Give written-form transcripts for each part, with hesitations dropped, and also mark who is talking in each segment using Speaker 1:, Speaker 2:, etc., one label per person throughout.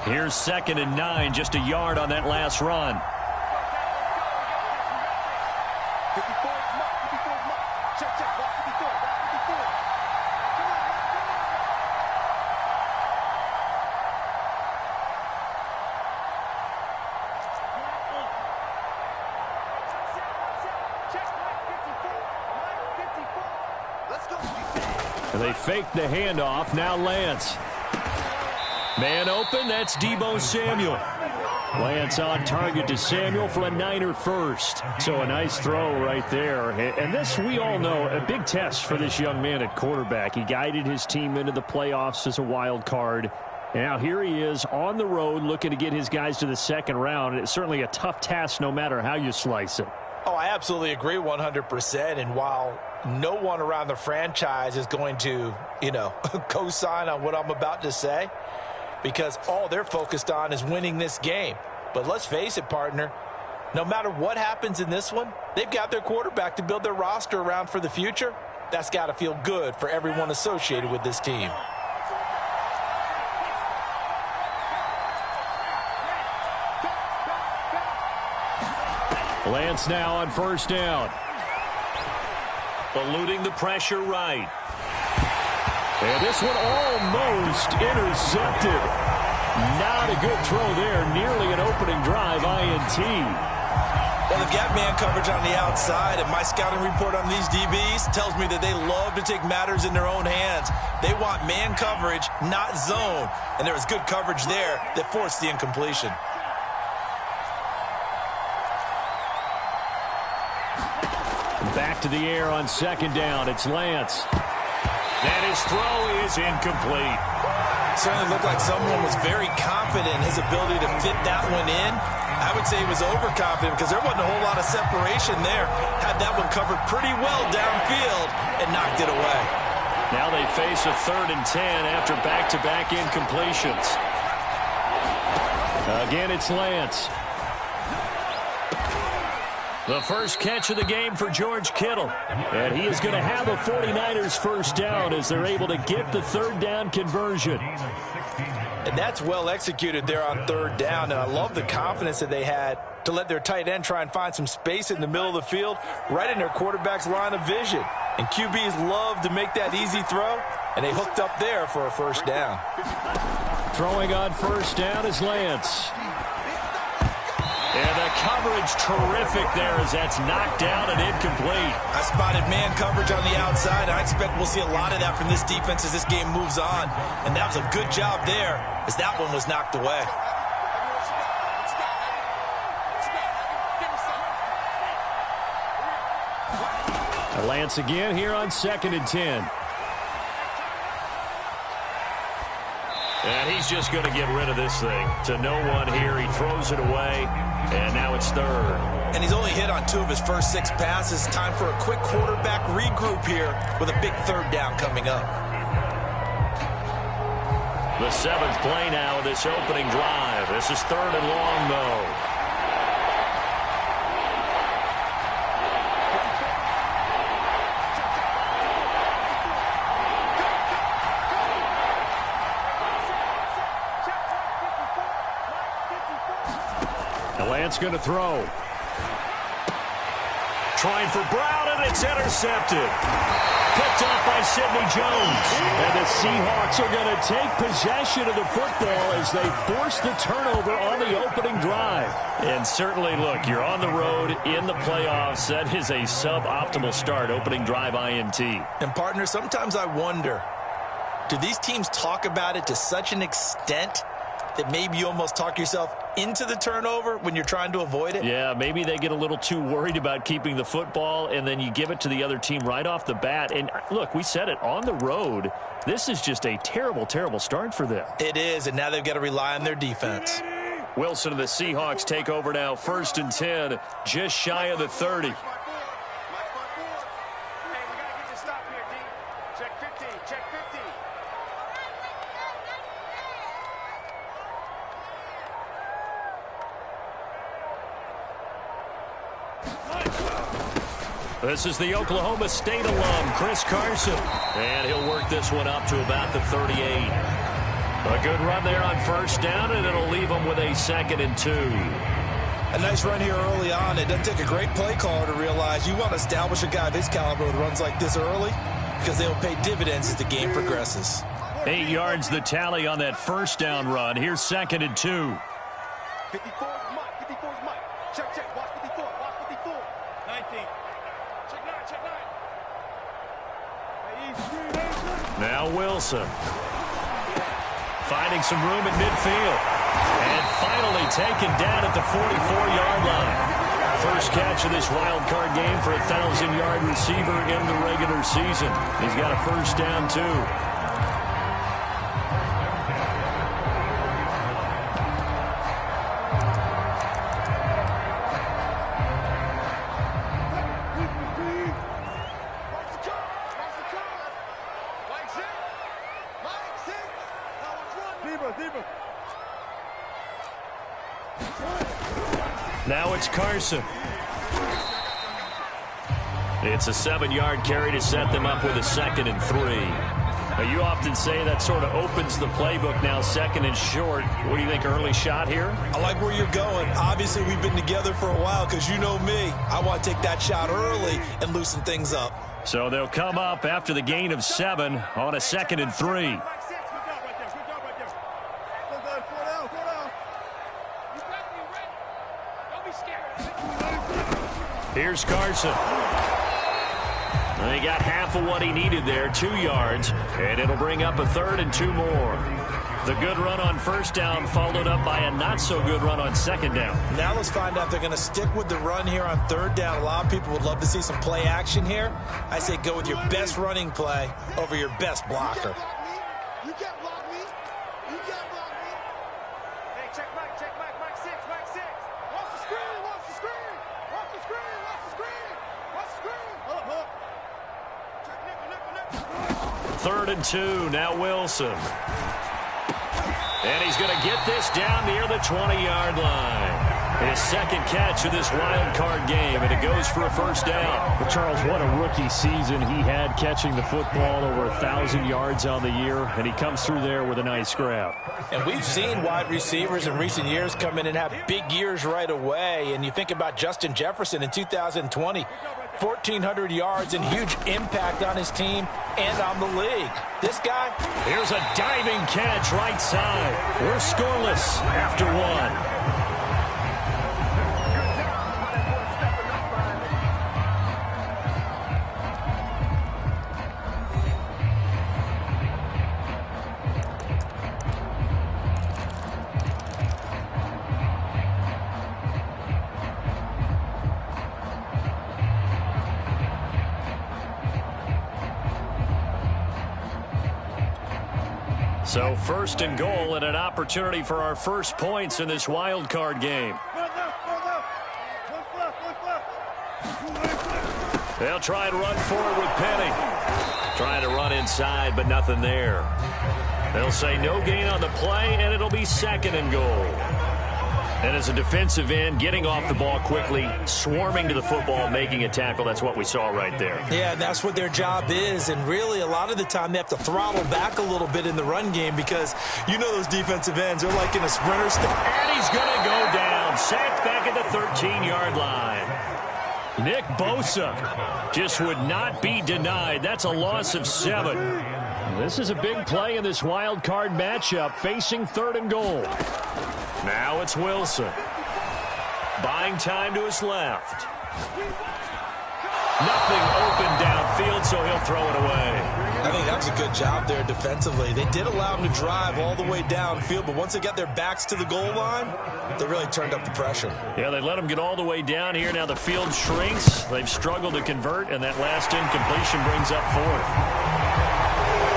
Speaker 1: Here's 2nd and 9, just a yard on that last run. They fake the handoff. Now Lance. Man open. That's Deebo Samuel. Lance on target to Samuel for a Niner first. So a nice throw right there. And this, we all know, a big test for this young man at quarterback. He guided his team into the playoffs as a wild card. And now here he is on the road looking to get his guys to the second round. It's certainly a tough task no matter how you slice it.
Speaker 2: Oh, I absolutely agree 100%. And while no one around the franchise is going to, co-sign on what I'm about to say, because all they're focused on is winning this game. But let's face it, partner, no matter what happens in this one, they've got their quarterback to build their roster around for the future. That's got to feel good for everyone associated with this team.
Speaker 1: Lance now on first down. Eluding the pressure right. And this one almost intercepted. Not a good throw there. Nearly an opening drive INT.
Speaker 2: Well, they've got man coverage on the outside, and my scouting report on these DBs tells me that they love to take matters in their own hands. They want man coverage, not zone. And there was good coverage there that forced the incompletion.
Speaker 1: Back to the air on second down. It's Lance. And his throw is incomplete.
Speaker 2: Certainly looked like someone was very confident in his ability to fit that one in. I would say he was overconfident because there wasn't a whole lot of separation there. Had that one covered pretty well downfield and knocked it away.
Speaker 1: Now they face a 3rd and 10 after back-to-back incompletions. Again, it's Lance. The first catch of the game for George Kittle. And he is going to have a 49ers first down as they're able to get the 3rd down conversion.
Speaker 2: And that's well executed there on 3rd down. And I love the confidence that they had to let their tight end try and find some space in the middle of the field, right in their quarterback's line of vision. And QBs love to make that easy throw, and they hooked up there for a first down.
Speaker 1: Throwing on first down is Lance. And the coverage terrific there as that's knocked down and incomplete.
Speaker 2: I spotted man coverage on the outside. I expect we'll see a lot of that from this defense as this game moves on. And that was a good job there as that one was knocked away.
Speaker 1: Lance again here on 2nd and 10. And he's just going to get rid of this thing. To no one here. He throws it away. And now it's 3rd.
Speaker 2: And he's only hit on 2 of his first 6 passes. Time for a quick quarterback regroup here with a big 3rd down coming up.
Speaker 1: The 7th play now of this opening drive. This is 3rd and long, though. Lance going to throw. Trying for Brown, and it's intercepted. Picked off by Sidney Jones. And the Seahawks are going to take possession of the football as they force the turnover on the opening drive. And certainly, look, you're on the road in the playoffs. That is a suboptimal start, opening drive INT.
Speaker 2: And, partner, sometimes I wonder, do these teams talk about it to such an extent that maybe you almost talk yourself into the turnover when you're trying to avoid it?
Speaker 1: Yeah, maybe they get a little too worried about keeping the football, and then you give it to the other team right off the bat. And, look, we said it, on the road, this is just a terrible, terrible start for them.
Speaker 2: It is, and now they've got to rely on their defense.
Speaker 1: Wilson and the Seahawks take over now, 1st and 10, just shy of the 30. This is the Oklahoma State alum, Chris Carson. And he'll work this one up to about the 38. A good run there on first down, and it'll leave them with a 2nd and 2.
Speaker 2: A nice run here early on. It doesn't take a great play caller to realize you want to establish a guy of his caliber with runs like this early because they'll pay dividends as the game progresses.
Speaker 1: 8 yards the tally on that first down run. Here's 2nd and 2.
Speaker 3: 54 is Mike. 54 is Mike. Check, check. Watch 54. Watch 54. 19. Check 9. Check 9.
Speaker 1: Now Wilson. Finding some room at midfield. And finally taken down at the 44-yard line. First catch of this wild card game for a 1,000-yard receiver in the regular season. He's got a first down, too. Now it's Carson. It's a 7-yard carry to set them up with a 2nd and 3. Now, you often say that sort of opens the playbook now, 2nd and short. What do you think, early shot here?
Speaker 2: I like where you're going. Obviously, we've been together for a while because you know me. I want to take that shot early and loosen things up.
Speaker 1: So they'll come up after the gain of 7 on a 2nd and 3. Here's Carson. He got half of what he needed there, 2 yards, and it'll bring up a 3rd and 2 more. The good run on first down followed up by a not-so-good run on 2nd down.
Speaker 2: Now let's find out if they're going to stick with the run here on 3rd down. A lot of people would love to see some play action here. I say go with your best running play over your best blocker.
Speaker 3: You can't block me. You can't block me. Hey, check Mike, Mike 6, Mike 6. Watch the screen, watch the screen. Watch the screen, watch the screen. Watch the screen. Hold up. Check nickel.
Speaker 1: 3rd and 2, now Wilson. And he's going to get this down near the 20-yard line. His 2nd catch of this wild card game, and it goes for a first down.
Speaker 4: Well, Charles, what a rookie season he had, catching the football over 1,000 yards on the year, and he comes through there with a nice grab.
Speaker 2: And we've seen wide receivers in recent years come in and have big years right away. And you think about Justin Jefferson in 2020, 1,400 yards and huge impact on his team and on the league. This guy,
Speaker 1: here's a diving catch right side. We're scoreless after 1. So 1st and goal and an opportunity for our first points in this wild card game. They'll try and run forward with Penny. Trying to run inside, but nothing there. They'll say no gain on the play, and it'll be 2nd and goal. And as a defensive end, getting off the ball quickly, swarming to the football, making a tackle, that's what we saw right there.
Speaker 2: Yeah, that's what their job is. And really, a lot of the time, they have to throttle back a little bit in the run game because you know those defensive ends, they're like in a sprinter step.
Speaker 1: And he's going to go down. Sacked back at the 13-yard line. Nick Bosa just would not be denied. That's a loss of 7. This is a big play in this wild card matchup, facing 3rd and goal. Now it's Wilson. Buying time to his left. Nothing open downfield, so he'll throw it away.
Speaker 2: I think that was a good job there defensively. They did allow him to drive all the way downfield, but once they got their backs to the goal line, they really turned up the pressure.
Speaker 1: Yeah, they let him get all the way down here. Now the field shrinks. They've struggled to convert, and that last incompletion brings up 4th.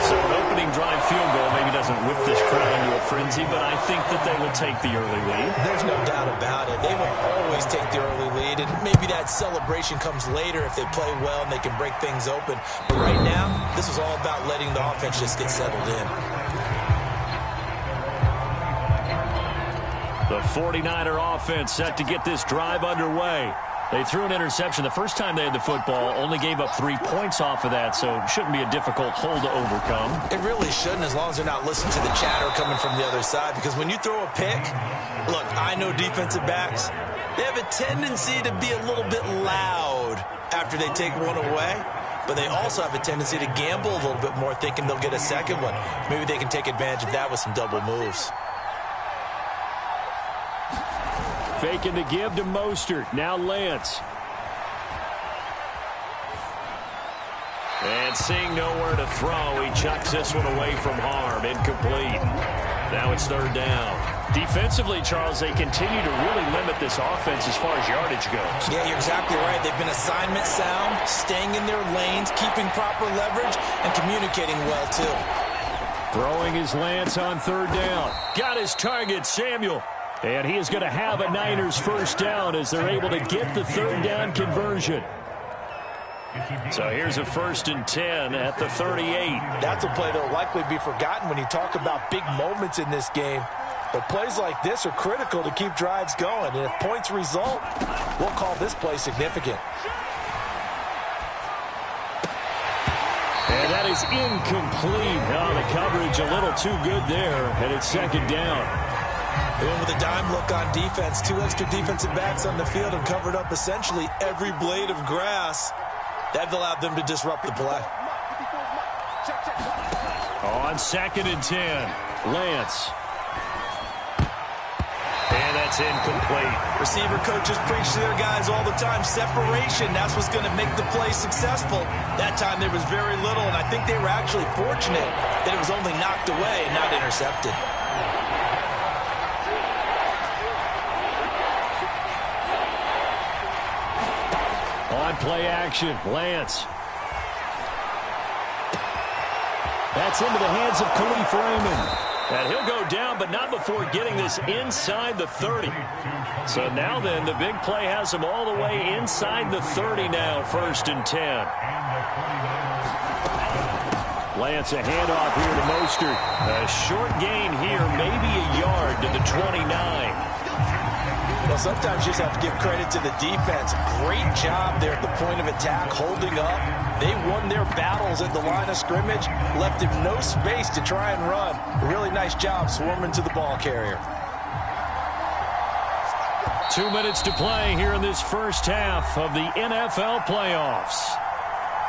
Speaker 1: So an opening drive field goal maybe doesn't whip this crowd into a frenzy, but I think that they will take the early lead.
Speaker 2: There's no doubt about it. They will always take the early lead, and maybe that celebration comes later if they play well and they can break things open. But right now, this is all about letting the offense just get settled in.
Speaker 1: The 49er offense set to get this drive underway.
Speaker 4: They threw an interception the first time they had the football, only gave up 3 points off of that, so it shouldn't be a difficult hole to overcome.
Speaker 2: It really shouldn't, as long as they're not listening to the chatter coming from the other side, because when you throw a pick, look, I know defensive backs, they have a tendency to be a little bit loud after they take one away, but they also have a tendency to gamble a little bit more, thinking they'll get a second one. Maybe they can take advantage of that with some double moves.
Speaker 1: Faking the give to Mostert. Now Lance. And seeing nowhere to throw, he chucks this one away from harm. Incomplete. Now it's third down. Defensively, Charles, they continue to really limit this offense as far as yardage goes.
Speaker 2: Yeah, you're exactly right. They've been assignment sound, staying in their lanes, keeping proper leverage, and communicating well, too.
Speaker 1: Throwing his Lance on third down. Got his target, Samuel. And he is going to have a Niners first down as they're able to get the third down conversion. So here's a 1st and 10 at the 38.
Speaker 2: That's a play that will likely be forgotten when you talk about big moments in this game. But plays like this are critical to keep drives going. And if points result, we'll call this play significant.
Speaker 1: And that is incomplete. Oh, the coverage a little too good there. And it's second down.
Speaker 2: And with a dime look on defense, 2 extra defensive backs on the field have covered up essentially every blade of grass. That allowed them to disrupt the play.
Speaker 1: On 2nd and 10, Lance. And that's incomplete.
Speaker 2: Receiver coaches preach to their guys all the time. Separation, that's what's going to make the play successful. That time there was very little, and I think they were actually fortunate that it was only knocked away and not intercepted.
Speaker 1: On play action, Lance. That's into the hands of Khalif Raymond. And he'll go down, but not before getting this inside the 30. So now then, the big play has him all the way inside the 30 now, 1st and 10. Lance, a handoff here to Mostert. A short gain here, maybe a yard to the 29.
Speaker 2: Well, sometimes you just have to give credit to the defense. Great job there at the point of attack, holding up. They won their battles at the line of scrimmage, left him no space to try and run. A really nice job swarming to the ball carrier.
Speaker 1: 2 minutes to play here in this first half of the NFL playoffs.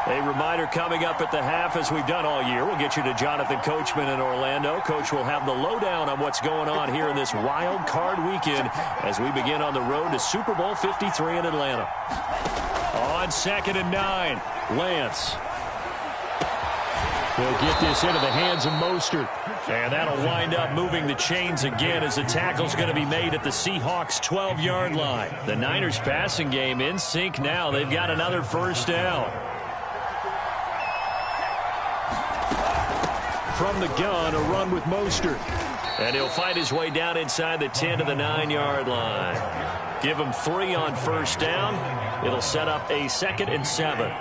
Speaker 1: A reminder coming up at the half, as we've done all year. We'll get you to Jonathan Coachman in Orlando. Coach will have the lowdown on what's going on here in this wild card weekend as we begin on the road to Super Bowl 53 in Atlanta. On 2nd and 9, Lance. He'll get this into the hands of Mostert. And that'll wind up moving the chains again as the tackle's going to be made at the Seahawks' 12-yard line. The Niners passing game in sync now. They've got another first down. From the gun, a run with Mostert. And he'll fight his way down inside the 10 to the 9-yard line. Give him 3 on first down. It'll set up a 2nd and 7.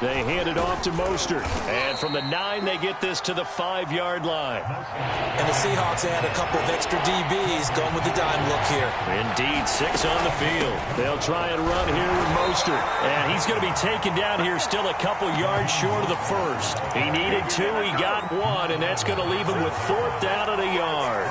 Speaker 1: They hand it off to Mostert. And from the 9, they get this to the 5-yard line.
Speaker 2: And the Seahawks add a couple of extra DBs going with the dime look here.
Speaker 1: Indeed, 6 on the field. They'll try and run here with Mostert. And he's going to be taken down here still a couple yards short of the first. He needed 2, he got 1, and that's going to leave him with 4th down at a yard.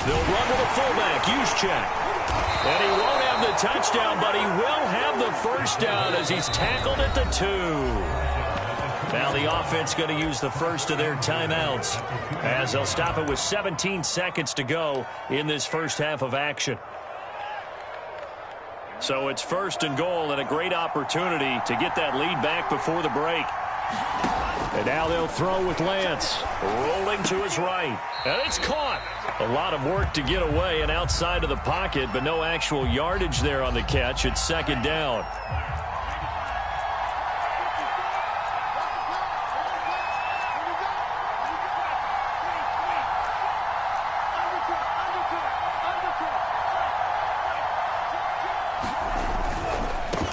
Speaker 1: They'll run to the fullback, Juszczyk. And he won't have the touchdown, but he will have the first down as he's tackled at the 2. Now the offense going to use the first of their timeouts as they'll stop it with 17 seconds to go in this first half of action. So it's 1st and goal and a great opportunity to get that lead back before the break. And now they'll throw with Lance. Rolling to his right. And it's caught. A lot of work to get away and outside of the pocket, but no actual yardage there on the catch. It's second down.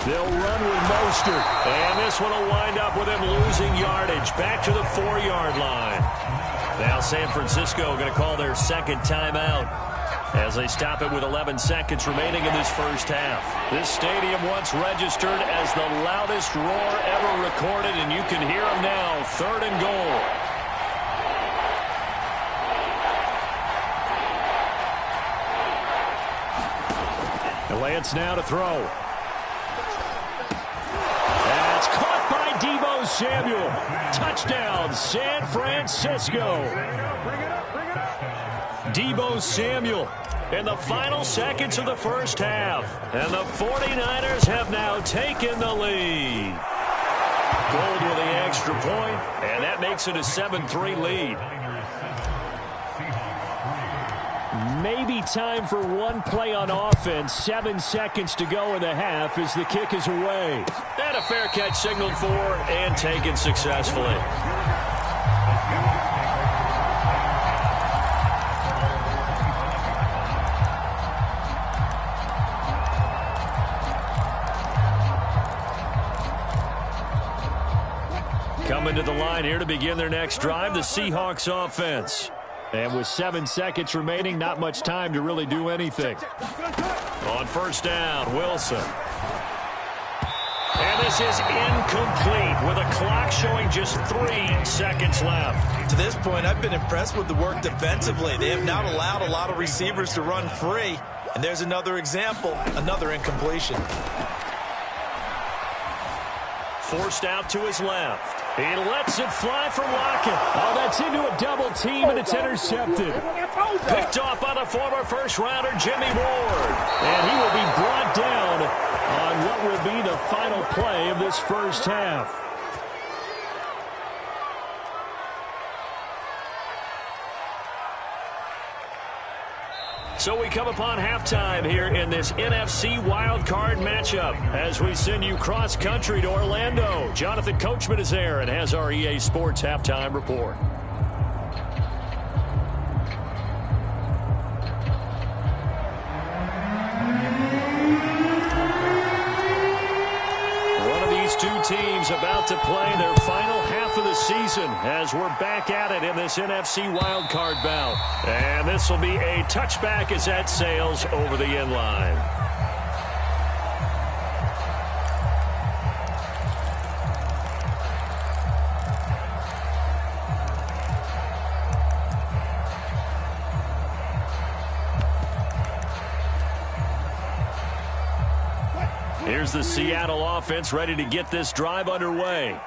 Speaker 1: They'll run with Mostert. And this one will wind up with him losing yardage. Back to the 4-yard line. Now San Francisco going to call their second timeout as they stop it with 11 seconds remaining in this first half. This stadium once registered as the loudest roar ever recorded, and you can hear them now. 3rd and goal. And Lance now to throw. That's caught by Deebo Samuel. Touchdown, San Francisco. Deebo Samuel in the final seconds of the first half. And the 49ers have now taken the lead. Gold with the extra point, and that makes it a 7-3 lead. Maybe time for one play on offense. 7 seconds to go in the half as the kick is away. And a fair catch signaled for and taken successfully. Coming to the line here to begin their next drive, the Seahawks offense. And with 7 seconds remaining, not much time to really do anything. On first down, Wilson. And this is incomplete with a clock showing just 3 seconds left.
Speaker 2: To this point, I've been impressed with the work defensively. They have not allowed a lot of receivers to run free. And there's another example, another incompletion.
Speaker 1: Forced out to his left. He lets it fly from Lockett. Oh, that's into a double team, and it's intercepted. Picked off by the former first-rounder Jimmy Ward. And he will be brought down on what will be the final play of this first half. So we come upon halftime here in this NFC wildcard matchup as we send you cross-country to Orlando. Jonathan Coachman is there and has our EA Sports halftime report. One of these two teams about to play their final half of the season as we're back at it in this NFC wildcard bout. And this will be a touchback as that sails over the end line. Here's the Seattle offense ready to get this drive underway.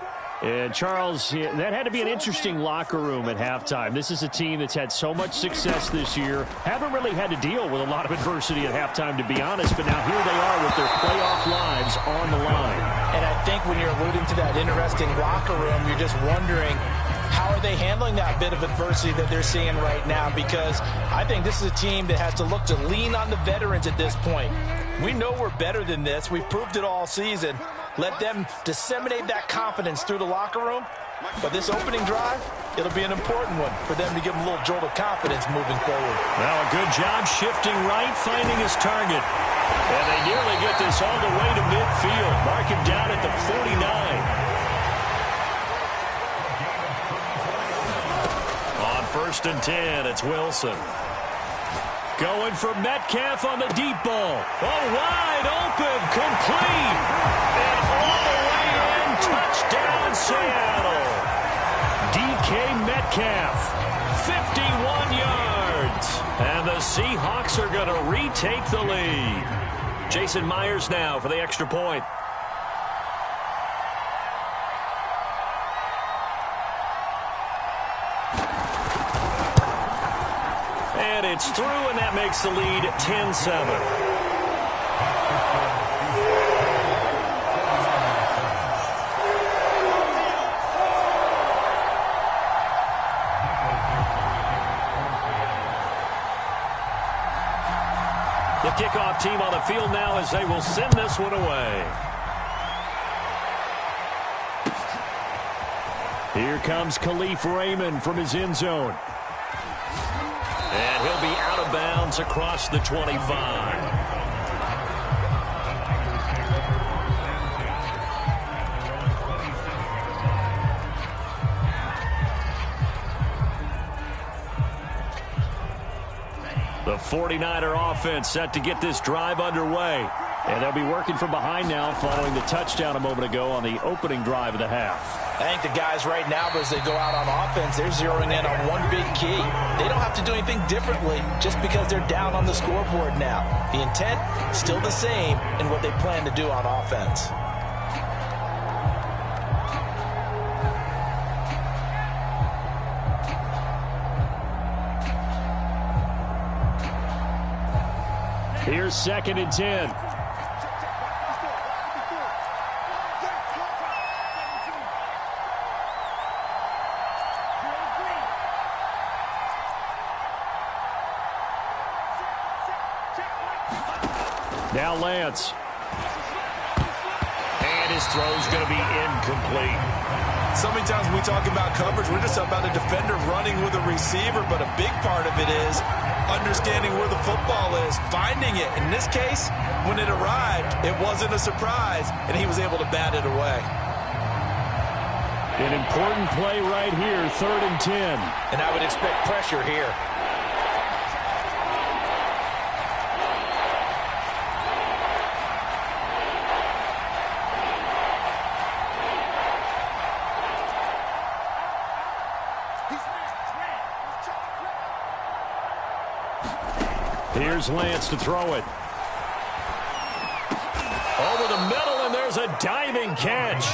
Speaker 1: And, Charles, that had to be an interesting locker room at halftime. This is a team that's had so much success this year. Haven't really had to deal with a lot of adversity at halftime, to be honest. But now here they are with their playoff lives on the line.
Speaker 2: And I think when you're alluding to that interesting locker room, you're just wondering, how are they handling that bit of adversity that they're seeing right now? Because I think this is a team that has to look to lean on the veterans at this point. We know we're better than this. We've proved it all season. Let them disseminate that confidence through the locker room. But this opening drive, it'll be an important one for them to give them a little jolt of confidence moving forward.
Speaker 1: Now a good job shifting right, finding his target. And they nearly get this all the way to midfield. Mark him down at the 49. On 1st and 10, it's Wilson. Going for Metcalf on the deep ball. Oh, wide open, complete. And all the way in, touchdown Seattle. DK Metcalf, 51 yards. And the Seahawks are going to retake the lead. Jason Myers now for the extra point. And it's through, and that makes the lead 10-7.
Speaker 4: kickoff team on the field now as they will send this one away. Here comes Khalif Raymond from his end zone. And he'll be out of bounds across the 25. The 49er offense set to get this drive underway. And they'll be working from behind now following the touchdown a moment ago on the opening drive of the half.
Speaker 2: I think the guys right now, as they go out on offense, they're zeroing in on one big key. They don't have to do anything differently just because they're down on the scoreboard now. The intent, still the same in what they plan to do on offense.
Speaker 4: Here's 2nd and 10. Now Lance. And his throw's going to be incomplete.
Speaker 2: So many times when we talk about coverage, we're just about a defender running with a receiver, but a big part of it is understanding where the football is, finding it. In this case, when it arrived, it wasn't a surprise, and he was able to bat it away.
Speaker 4: An important play right here, 3rd and 10.
Speaker 2: And I would expect pressure here.
Speaker 4: Here's Lance to throw it. Over the middle, and there's a diving catch.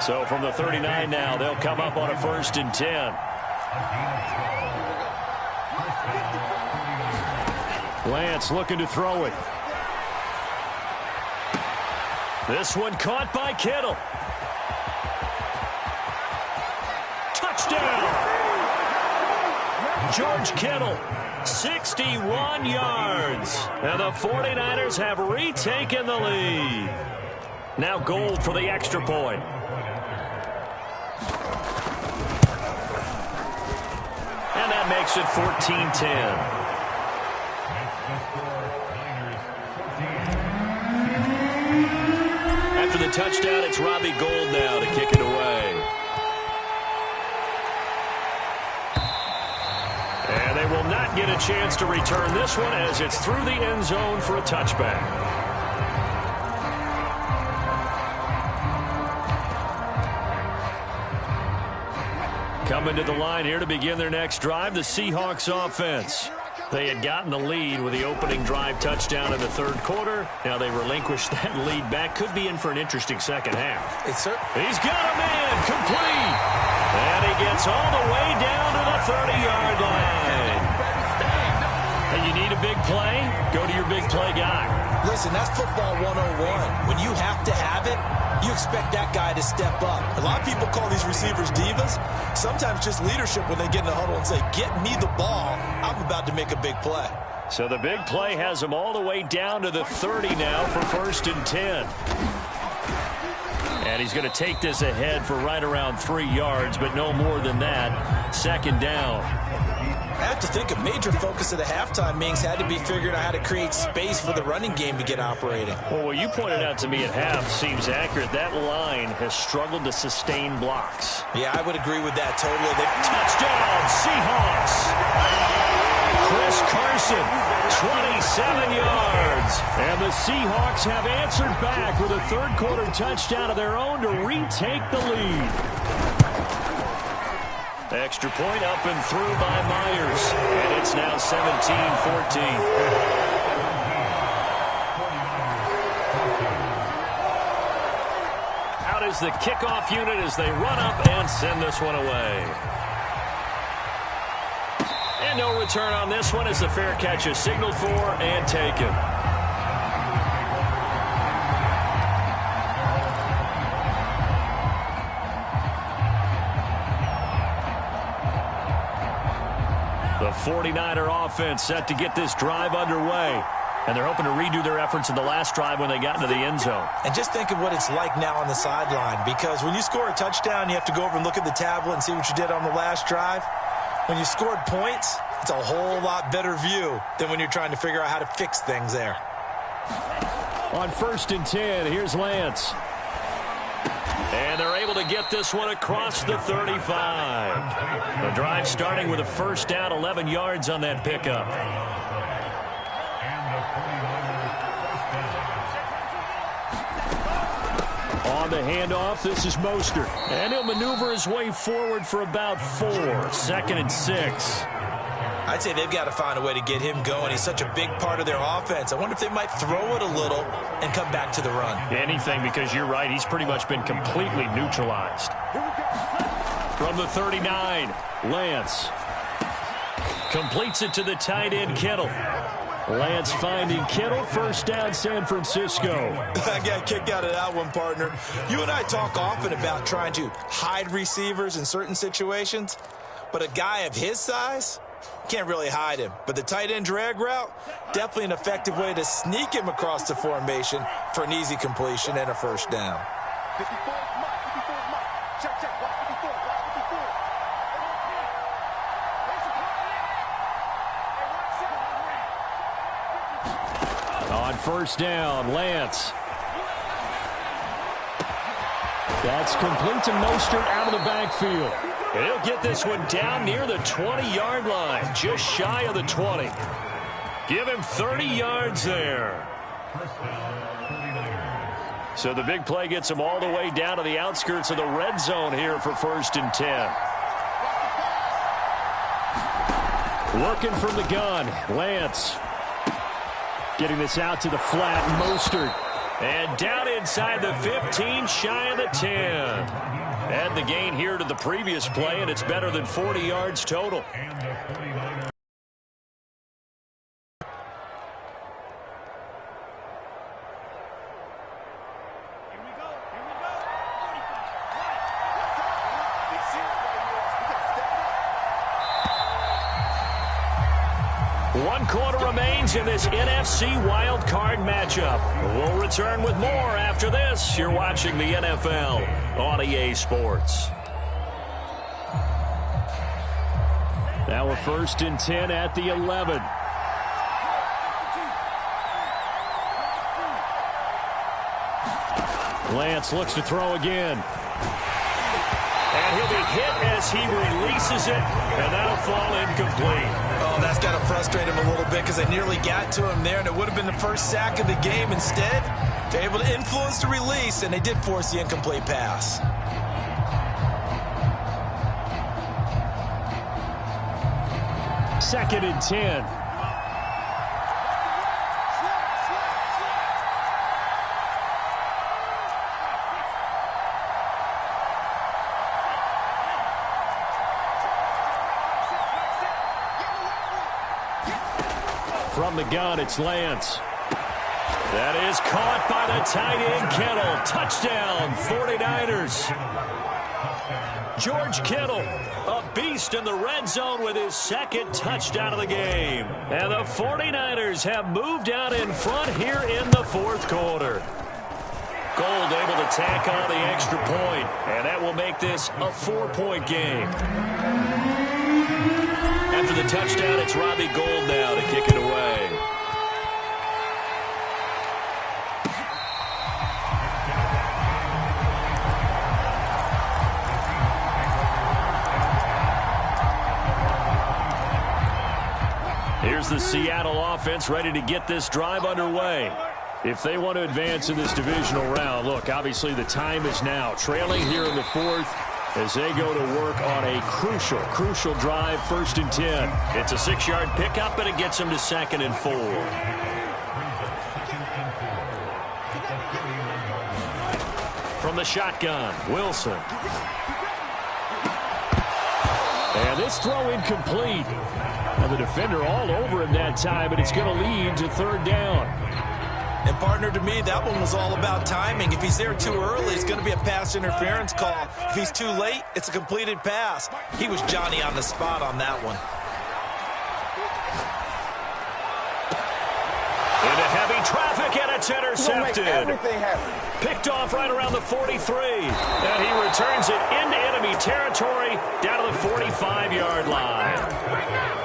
Speaker 4: So from the 39 now, they'll come up on a 1st and 10. Lance looking to throw it. This one caught by Kittle. Touchdown! George Kittle. 61 yards. And the 49ers have retaken the lead. Now Gold for the extra point. And that makes it 14-10. After the touchdown, it's Robbie Gold now to kick it away. And they will not get a chance to return this one as it's through the end zone for a touchback. Coming to the line here to begin their next drive, the Seahawks offense. They had gotten the lead with the opening drive touchdown in the 3rd quarter. Now they relinquished that lead back. Could be in for an interesting second half. He's got a man complete. And he gets all the way down to the 30-yard line. And you need a big play? Go to your big play guy.
Speaker 2: Listen, that's football 101. When you have to have it, you expect that guy to step up. A lot of people call these receivers divas. Sometimes just leadership when they get in the huddle and say, get me the ball. I'm about to make a big play.
Speaker 4: So the big play has him all the way down to the 30 now for 1st and 10. And he's going to take this ahead for right around 3 yards, but no more than that. 2nd down.
Speaker 2: I have to think a major focus of the halftime meetings had to be figuring out how to create space for the running game to get operating.
Speaker 4: Well, what you pointed out to me at half seems accurate. That line has struggled to sustain blocks.
Speaker 2: Yeah, I would agree with that totally.
Speaker 4: Touchdown, Seahawks! Chris Carson, 27 yards. And the Seahawks have answered back with a 3rd quarter touchdown of their own to retake the lead. Extra point up and through by Myers. And it's now 17-14. Out is the kickoff unit as they run up and send this one away. And no return on this one as the fair catch is signaled for and taken. The 49er offense set to get this drive underway. And they're hoping to redo their efforts in the last drive when they got into the end zone.
Speaker 2: And just think of what it's like now on the sideline, because when you score a touchdown, you have to go over and look at the tablet and see what you did on the last drive. When you scored points, it's a whole lot better view than when you're trying to figure out how to fix things there.
Speaker 1: On 1st and 10, here's Lance.
Speaker 4: And they're able to get this one across the 35. The drive starting with a first down, 11 yards on that pickup.
Speaker 1: On the handoff, this is Mostert.
Speaker 4: And he'll maneuver his way forward for about 4. 2nd and 6.
Speaker 2: I'd say they've got to find a way to get him going. He's such a big part of their offense. I wonder if they might throw it a little and come back to the run.
Speaker 4: Anything, because you're right. He's pretty much been completely neutralized.
Speaker 1: From the 39, Lance.
Speaker 4: Completes it to the tight end, Kittle.
Speaker 1: Lance finding Kittle. First down, San Francisco.
Speaker 2: I got a kick out of that one, partner. You and I talk often about trying to hide receivers in certain situations, but a guy of his size can't really hide him. But the tight end drag route, definitely an effective way to sneak him across the formation for an easy completion and a first down.
Speaker 3: 54 is Mike. 54 is Mike. Check, check. Block 54. Block 54.
Speaker 1: On first down, Lance. That's complete to Mostert out of the backfield.
Speaker 4: And he'll get this one down near the 20-yard line, just shy of the 20. Give him 30 yards there. So the big play gets him all the way down to the outskirts of the red zone here for 1st and 10.
Speaker 1: Working from the gun, Lance. Getting this out to the flat, Mostert.
Speaker 4: And down inside the 15, shy of the 10. Add the gain here to the previous play, and it's better than 40 yards total. One quarter remains in this NFC wildcard matchup. We'll return with more after this. You're watching the NFL on EA Sports.
Speaker 1: Now a 1st and 10 at the 11. Lance looks to throw again.
Speaker 4: And he'll be hit as he releases it, and that'll fall incomplete.
Speaker 2: Oh, that's got to frustrate him a little bit because they nearly got to him there, and it would have been the first sack of the game. Instead, they're able to influence the release, and they did force the incomplete pass.
Speaker 1: Second and 10. From the gun, it's Lance.
Speaker 4: That is caught by the tight end, Kittle. Touchdown, 49ers. George Kittle, a beast in the red zone with his 2nd touchdown of the game. And the 49ers have moved out in front here in the 4th quarter. Gold able to tack on the extra point, and that will make this a 4-point game. After the touchdown, it's Robbie Gould now to kick it away. Here's the Seattle offense ready to get this drive underway. If they want to advance in this divisional round, look, obviously the time is now. Trailing here in the 4th as they go to work on a crucial drive, 1st and 10. It's a 6-yard pickup, and it gets them to 2nd and 4. From the shotgun, Wilson.
Speaker 1: And this throw incomplete. And the defender all over him that time, but it's going to lead to 3rd down.
Speaker 2: And, partner, to me, that one was all about timing. If he's there too early, it's going to be a pass interference call. If he's too late, it's a completed pass. He was Johnny on the spot on that one.
Speaker 4: traffic, and it's intercepted.
Speaker 3: Everything happen.
Speaker 4: Picked off right around the 43. And he returns it into enemy territory down to the 45-yard line.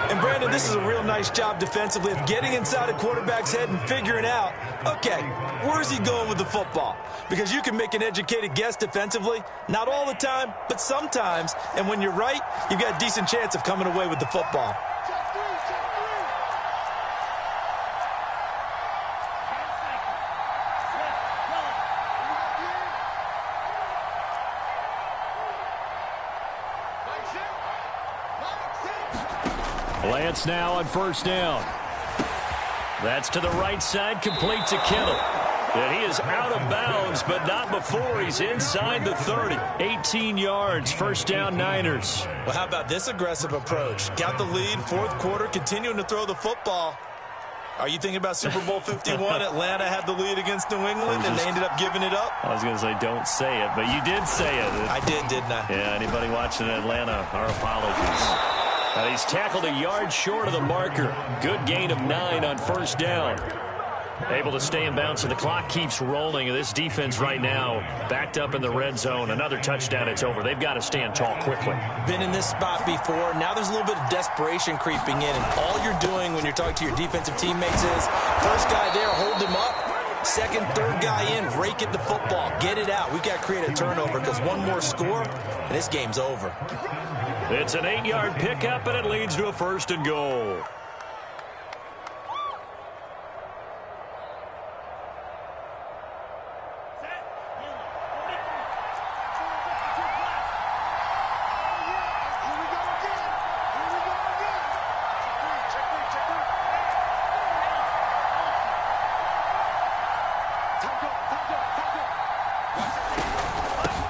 Speaker 2: And, Brandon, this is a real nice job defensively of getting inside a quarterback's head and figuring out, okay, where's he going with the football? Because you can make an educated guess defensively. Not all the time, but sometimes. And when you're right, you've got a decent chance of coming away with the football.
Speaker 1: Lance now on first down. That's to the right side, complete to Kittle. And he is out of bounds, but not before he's inside the 30. 18 yards, first down Niners.
Speaker 2: Well, how about this aggressive approach? Got the lead, fourth quarter, continuing to throw the football. Are you thinking about Super Bowl 51? Atlanta had the lead against New England, and they ended up giving it up?
Speaker 1: I was going to say don't say it, but you did say it.
Speaker 2: I did, didn't I?
Speaker 1: Yeah, anybody watching Atlanta, our apologies. He's tackled a yard short of the marker. Good gain of 9 on first down. Able to stay in bounds, and the clock keeps rolling. This defense right now backed up in the red zone. Another touchdown, it's over. They've got to stand tall quickly.
Speaker 2: Been in this spot before. Now there's a little bit of desperation creeping in, and all you're doing when you're talking to your defensive teammates is first guy there, hold him up. Second, third guy in, rake at the football. Get it out. We've got to create a turnover because one more score, and this game's over.
Speaker 1: It's an 8-yard pickup, and it leads to a first and goal.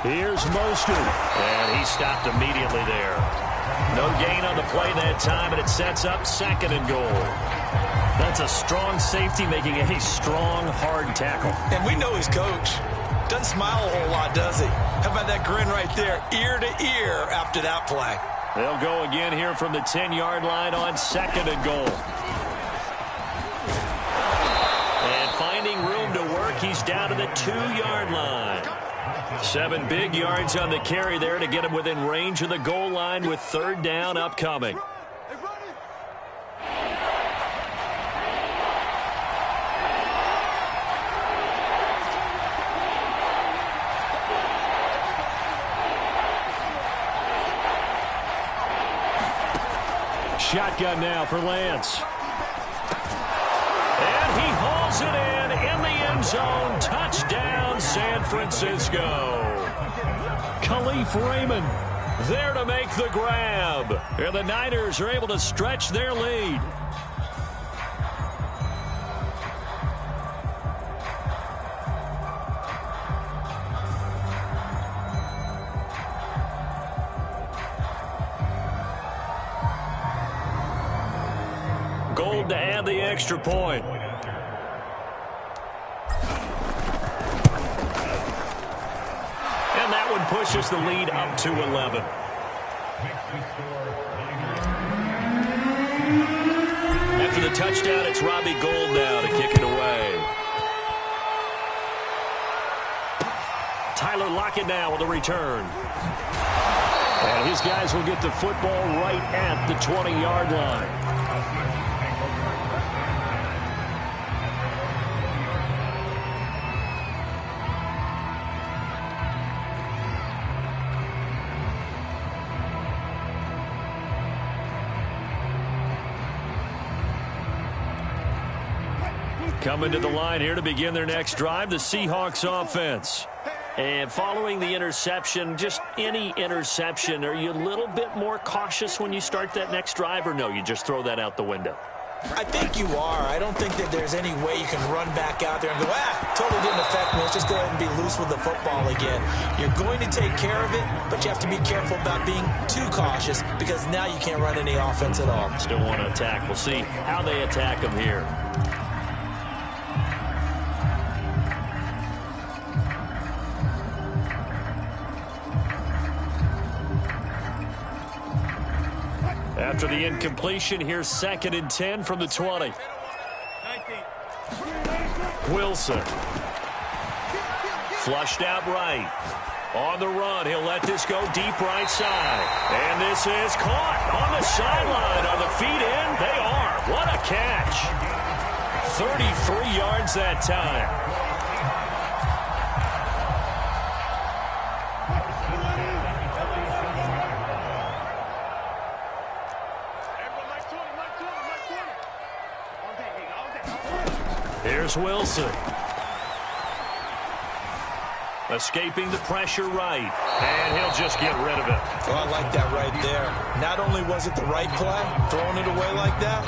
Speaker 1: Here's Mostert, and he stopped immediately there. No gain on the play that time, and it sets up second and goal. That's a strong safety making a strong, hard tackle.
Speaker 2: And we know his coach. Doesn't smile a whole lot, does he? How about that grin right there, ear to ear after that play?
Speaker 1: They'll go again here from the 10-yard line on second and goal. And finding room to work, he's down to the 2-yard line. 7 big yards on the carry there to get him within range of the goal line with third down upcoming. Shotgun now for Lance. And he hauls it in the end zone. Touchdown, San Francisco. Khalif Raymond there to make the grab. And the Niners are able to stretch their lead. Gold to add the extra point. And that one pushes the lead up to 11. After the touchdown, it's Robbie Gould now to kick it away. Tyler Lockett now with a return. And his guys will get the football right at the 20-yard line. Coming to the line here to begin their next drive, the Seahawks offense. And following the interception, just any interception, are you a little bit more cautious when you start that next drive, or no, you just throw that out the window?
Speaker 2: I think you are. I don't think that there's any way you can run back out there and go, totally didn't affect me. Let's just go ahead and be loose with the football again. You're going to take care of it, but you have to be careful about being too cautious because now you can't run any offense at all.
Speaker 1: Still want to attack. We'll see how they attack them here. After the incompletion, here's 2nd and 10 from the 20.
Speaker 4: Wilson. Flushed out right. On the run, he'll let this go deep right side. And this is caught on the sideline. Are the feet in? They are. What a catch. 33 yards that time. Here's Wilson. Escaping the pressure right. And he'll just get rid of it.
Speaker 2: Well, I like that right there. Not only was it the right play, throwing it away like that,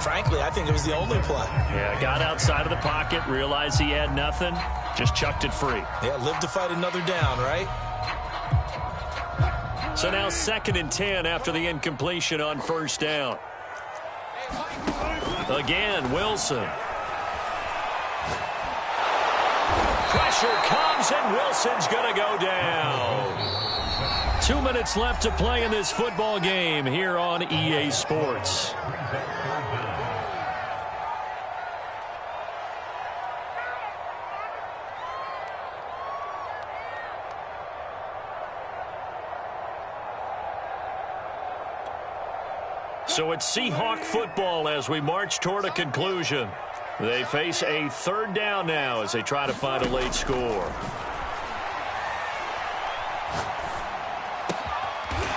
Speaker 2: frankly, I think it was the only play.
Speaker 4: Yeah, got outside of the pocket, realized he had nothing, just chucked it free.
Speaker 2: Yeah, live to fight another down, right?
Speaker 4: So now 2nd and 10 after the incompletion on first down. Again, Wilson. Pressure comes, and Wilson's going to go down. 2 minutes left to play in this football game here on EA Sports. So it's Seahawk football as we march toward a conclusion. They face a 3rd down now as they try to find a late score.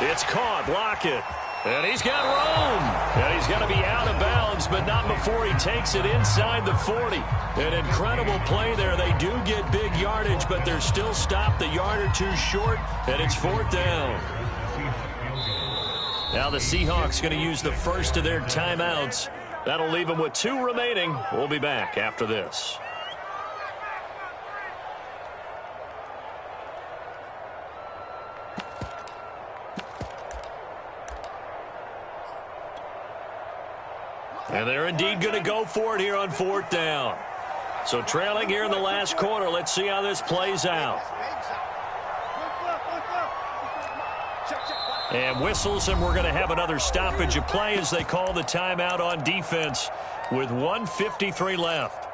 Speaker 4: It's caught, Lockett. And he's got room. And he's going to be out of bounds, but not before he takes it inside the 40. An incredible play there. They do get big yardage, but they're still stopped a yard or two short, and it's 4th down. Now the Seahawks going to use the first of their timeouts. That'll leave them with 2 remaining. We'll be back after this. And they're indeed going to go for it here on 4th down. So trailing here in the last quarter. Let's see how this plays out. And whistles, and we're going to have another stoppage of play as they call the timeout on defense with 1:53 left.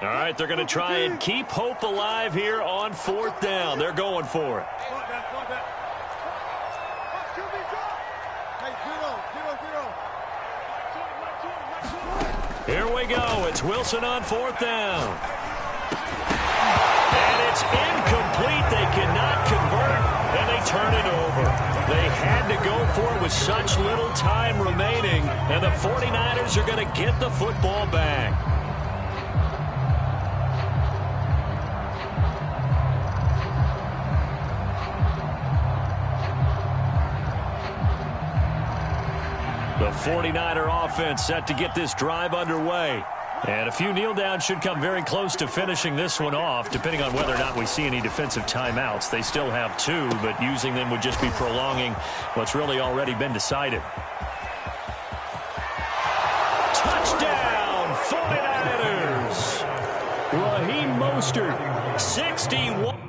Speaker 4: All right, they're going to try and keep hope alive here on 4th down. They're going for it. Here we go. It's Wilson on 4th down. And it's incomplete. They cannot convert, and they turn it over. They had to go for it with such little time remaining, and the 49ers are going to get the football back. The 49er offense set to get this drive underway. And a few kneel downs should come very close to finishing this one off, depending on whether or not we see any defensive timeouts. They still have 2, but using them would just be prolonging what's really already been decided. Touchdown, 49ers! Raheem Mostert, 61.